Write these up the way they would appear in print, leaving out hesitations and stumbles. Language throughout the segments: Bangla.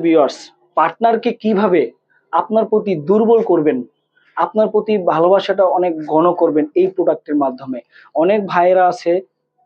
ভিউয়ার্স, পার্টনারকে কিভাবে আপনার প্রতি দুর্বল করবেন, আপনার প্রতি ভালোবাসাটা অনেক ঘন করবেন এই প্রোডাক্টের মাধ্যমে। অনেক ভাইয়েরা আছে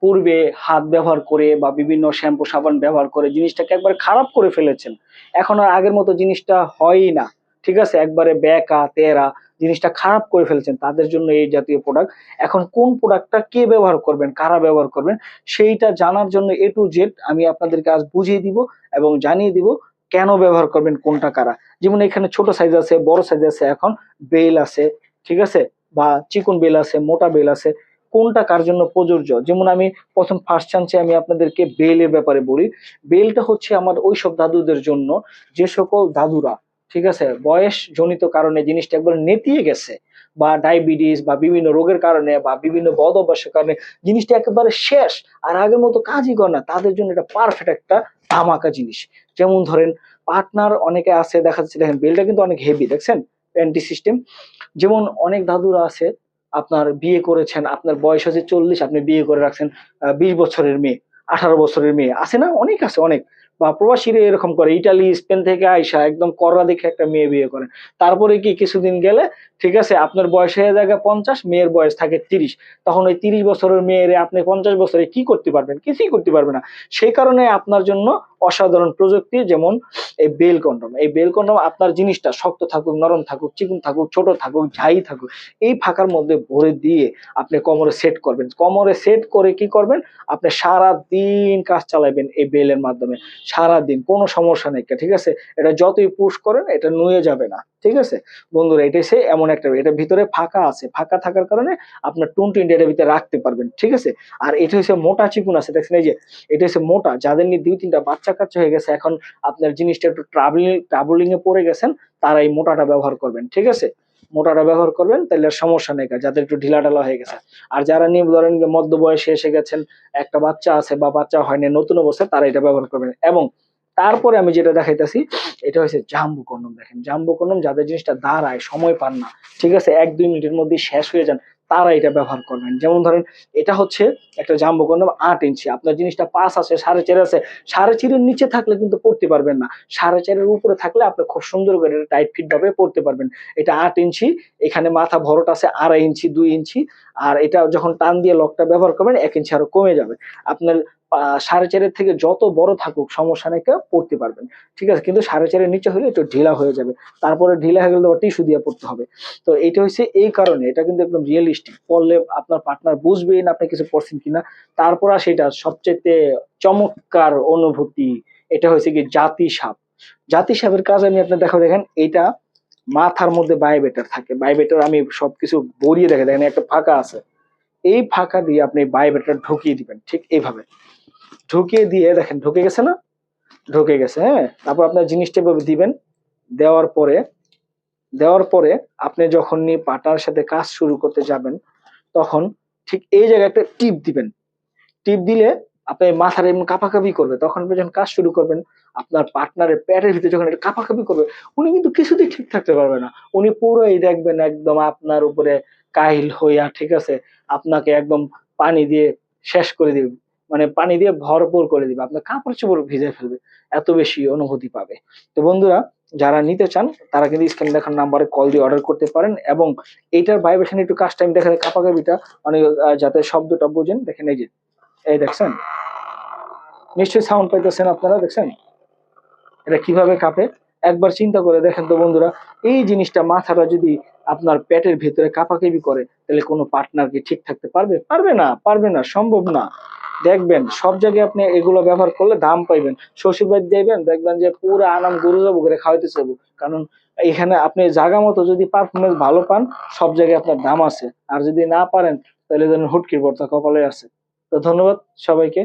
পূর্বে হাত ব্যবহার করে বা বিভিন্ন শ্যাম্পু সাবান ব্যবহার করে জিনিসটাকে একবার খারাপ করে ফেলেছেন। এখন আর আগের মতো জিনিসটা হয়ই না। ঠিক আছে? একবারে বেঁকা তেরা জিনিসটা খারাপ করে ফেলছেন। তাদের জন্য এই জাতীয় প্রোডাক্ট। এখন কোন প্রোডাক্টটা কে ব্যবহার করবেন, কারা ব্যবহার করবেন সেইটা জানার জন্য A to Z আমি আপনাদেরকে আজ বুঝিয়ে দিব এবং জানিয়ে দিব কেন ব্যবহার করবেন, কোনটা কারা। যেমন এখানে ছোট সাইজ আছে, বড় সাইজ আছে, এখন বেল আছে, ঠিক আছে, বা চিকন বেল আছে, মোটা বেল আছে, কোনটা কার জন্য প্রযোজ্য। যেমন আমি প্রথম ফার্স্ট চান্সে আমি আপনাদেরকে বেলের ব্যাপারে বলি। বেলটা হচ্ছে আমার ওইসব দাদুদের জন্য যে সকল দাদুরা, ঠিক আছে, বয়স জনিত কারণে জিনিসটা একবার নেতিয়ে গেছে, বা ডায়াবেটিস বা বিভিন্ন রোগের কারণে বা বিভিন্ন বদ অভ্যাসের কারণে জিনিসটা একেবারে শেষ, আর আগের মতো কাজই করে না, তাদের জন্য এটা পারফেক্ট একটা ধামাকা জিনিস। যেমন ধরেন পার্টনার অনেকে আছে, দেখা যাচ্ছে, দেখেন বেলটা কিন্তু অনেক হেভি, দেখছেন প্যান্টি সিস্টেম। যেমন অনেক দাদুরা আছে, আপনার বিয়ে করেছেন, আপনার বয়স হচ্ছে 40, আপনি বিয়ে করে রাখছেন 20 বছরের মেয়ে, 18 বছরের মেয়ে, আছে না, অনেক আছে অনেক। বা প্রবাসীরা এরকম করে, ইটালি স্পেন থেকে আইসা একদম কররা দেখে একটা মেয়ে বিয়ে করেন। তারপরে কি কিছুদিন গেলে, ঠিক আছে, আপনার বয়স হয়ে যায় 50, মেয়ের বয়স থাকে 30। তখন ওই 30 বছরের মেয়েরে আপনি 50 বছরে কি করতে পারবেন? কিছুই করতে পারবে না। সেই কারণে আপনার জন্য অসাধারণ প্রযুক্তি, যেমন এই বেল কন্ডম। এই বেল কন্ডম আপনার জিনিসটা শক্ত থাকুক, নরম থাকুক, চিকন থাকুক, ছোট থাকুক, যাই থাকুক, এই ফাঁকার মধ্যে ভরে দিয়ে আপনি কোমরে সেট করবেন। কোমরে সেট করে কি করবেন? আপনি সারা দিন কাজ চালাবেন এই বেলের মাধ্যমে। সারা দিন কোনো সমস্যা নেই, ঠিক আছে? এটা যতই পুশ করেন এটা নুয়ে যাবে না, ঠিক আছে বন্ধুরা? এটা সে এমন একটা, এটা ভিতরে ফাঁকা আছে, ফাঁকা থাকার কারণে আপনার 20 এটার ভিতরে রাখতে পারবেন, ঠিক আছে? আর এটা হচ্ছে মোটা চিকুন আছে, দেখছেন এই যে, এটা হচ্ছে মোটা। যাদের নিয়ে 2-3টা বাচ্চা কাচ্চা হয়ে গেছে, এখন আপনার জিনিসটা একটু ট্রাবলিং এ পড়ে গেছেন, তারা এই মোটাটা ব্যবহার করবেন, ঠিক আছে? মোটাটা ব্যবহার করবেন, তাহলে আর সমস্যা নেই, যাদের একটু ঢিলা ঢালা হয়ে গেছে। আর যারা নিয়ে ধরেন মধ্য বয়সে এসে গেছেন, একটা বাচ্চা আছে বা বাচ্চা হয়নি, নতুন অবস্থায়, তারা এটা ব্যবহার করবেন। এবং তারপরে আমি যেটা দেখাইতেছি, এটা হচ্ছে জাম্বো কন্ডম। দেখেন জাম্বো কন্ডম, যাদের জিনিসটা দাঁড়ায়, সময় পান না, ঠিক আছে, 1-2 মিনিটের মধ্যে শেষ হয়ে যান, তারা এটা ব্যবহার করবেন। যেমন ধরেন এটা হচ্ছে একটা জাম্বো কন্ডম 8 ইঞ্চি, আপনার জিনিসটা 5 আছে, 4.5 আছে, 4.5-এর নিচে থাকলে কিন্তু পড়তে পারবেন না, 4.5-এর উপরে থাকলে আপনি খুব সুন্দর করে টাইট ফিট ভাবে পড়তে পারবেন। এটা 8 ইঞ্চি, এখানে মাথা ভরট আছে 2.5 ইঞ্চি, 2 ইঞ্চি। আর এটা যখন টান দিয়ে লকটা ব্যবহার করবেন 1 ইঞ্চি আরো কমে যাবে। আপনার 4.5-এর থেকে যত বড় থাকুক সমস্যা নেই, কেউ পড়তে পারবেন, ঠিক আছে? কিন্তু 4.5-এর নিচে হলে একটু ঢিলা হয়ে যাবে, তারপরে ঢিলা হয়ে গেলে টিস্যু দিয়ে পড়তে হবে। তো এটা হচ্ছে এই কারণে, এটা কিন্তু একদম রিয়েলিস্টিক, পড়লে আপনার পার্টনার বুঝবেই না আপনি কিছু পড়ছেন কিনা। তারপর সেটা সবচেয়ে চমৎকার অনুভূতি, এটা হচ্ছে কি জাতি সাপ। জাতি সাপের কাজ আমি আপনার দেখেন, এটা মাথার মধ্যে বায়োবেটার থাকে, বায়োবেটার আমি সবকিছু বলিয়ে দেখেন একটা ফাঁকা আছে, এই ফাঁকা দিয়ে আপনি বায়োবেটার ঢুকিয়ে দিবেন, ঠিক এইভাবে ঢুকিয়ে দিয়ে দেখেন ঢুকে গেছে না? ঢুকে গেছে, হ্যাঁ। তারপর আপনার জিনিসটা এভাবে দিবেন। দেওয়ার পরে আপনি যখন নিয়ে পার্টনারের সাথে কাজ শুরু করতে যাবেন, তখন ঠিক এই জায়গায় একটা টিপ দিবেন। টিপ দিলে আপনার মাথার এমন কাঁপাকাঁপি করবে, তখন আপনি যখন কাজ শুরু করবেন, আপনার পার্টনারের পেটের ভিতরে যখন এটা কাঁপাকাঁপি করবে, উনি কিন্তু কিছুতেই ঠিক থাকতে পারবে না। উনি পুরোই দেখবেন একদম আপনার উপরে কাহিল হইয়া, ঠিক আছে, আপনাকে একদম পানি দিয়ে শেষ করে দিবে, মানে পানি দিয়ে ভরপুর করে দিবে, আপনার কাপড় চোপড় ভিজে ফেলবে, এত বেশি অনুভূতি পাবে। তো বন্ধুরা, যারা নিতে চান তারা কিন্তু স্ক্রিনে দেখার নাম্বারে কল দিয়ে অর্ডার করতে পারেন। এবং এইটার ভাইব্রেশন একটু কাজ টাইম দেখা যায়, কাঁপাকাঁপিটা অনেক, যাতে শব্দটা বুঝেন, দেখেন এই যে, এই দেখছেন, নিশ্চয়ই সাউন্ড পাইতেছেন আপনারা, দেখছেন এটা কিভাবে কাঁপে। একবার চিন্তা করে দেখেন তো বন্ধুরা, এই জিনিসটা মাথাটা যদি আপনার পেটের ভিতরে কাঁপাকাঁপি করে, তাহলে কোনো পার্টনার কি ঠিক থাকতে পারবে? পারবে না, পারবে না, সম্ভব না। দেখবেন সব জায়গায় আপনি এগুলো ব্যবহার করলে দাম পাইবেন। শ্বশুর বাড়ি যাইবেন, দেখবেন যে পুরো আনাম গরু যাবো করে খাওয়াইতে চাবো, কারণ এখানে আপনি জায়গা মতো যদি পারফরমেন্স ভালো পান, সব জায়গায় আপনার দাম আছে। আর যদি না পারেন, তাহলে ধরেন হুটকির ভর্তা কপালে আছে। তো ধন্যবাদ সবাইকে।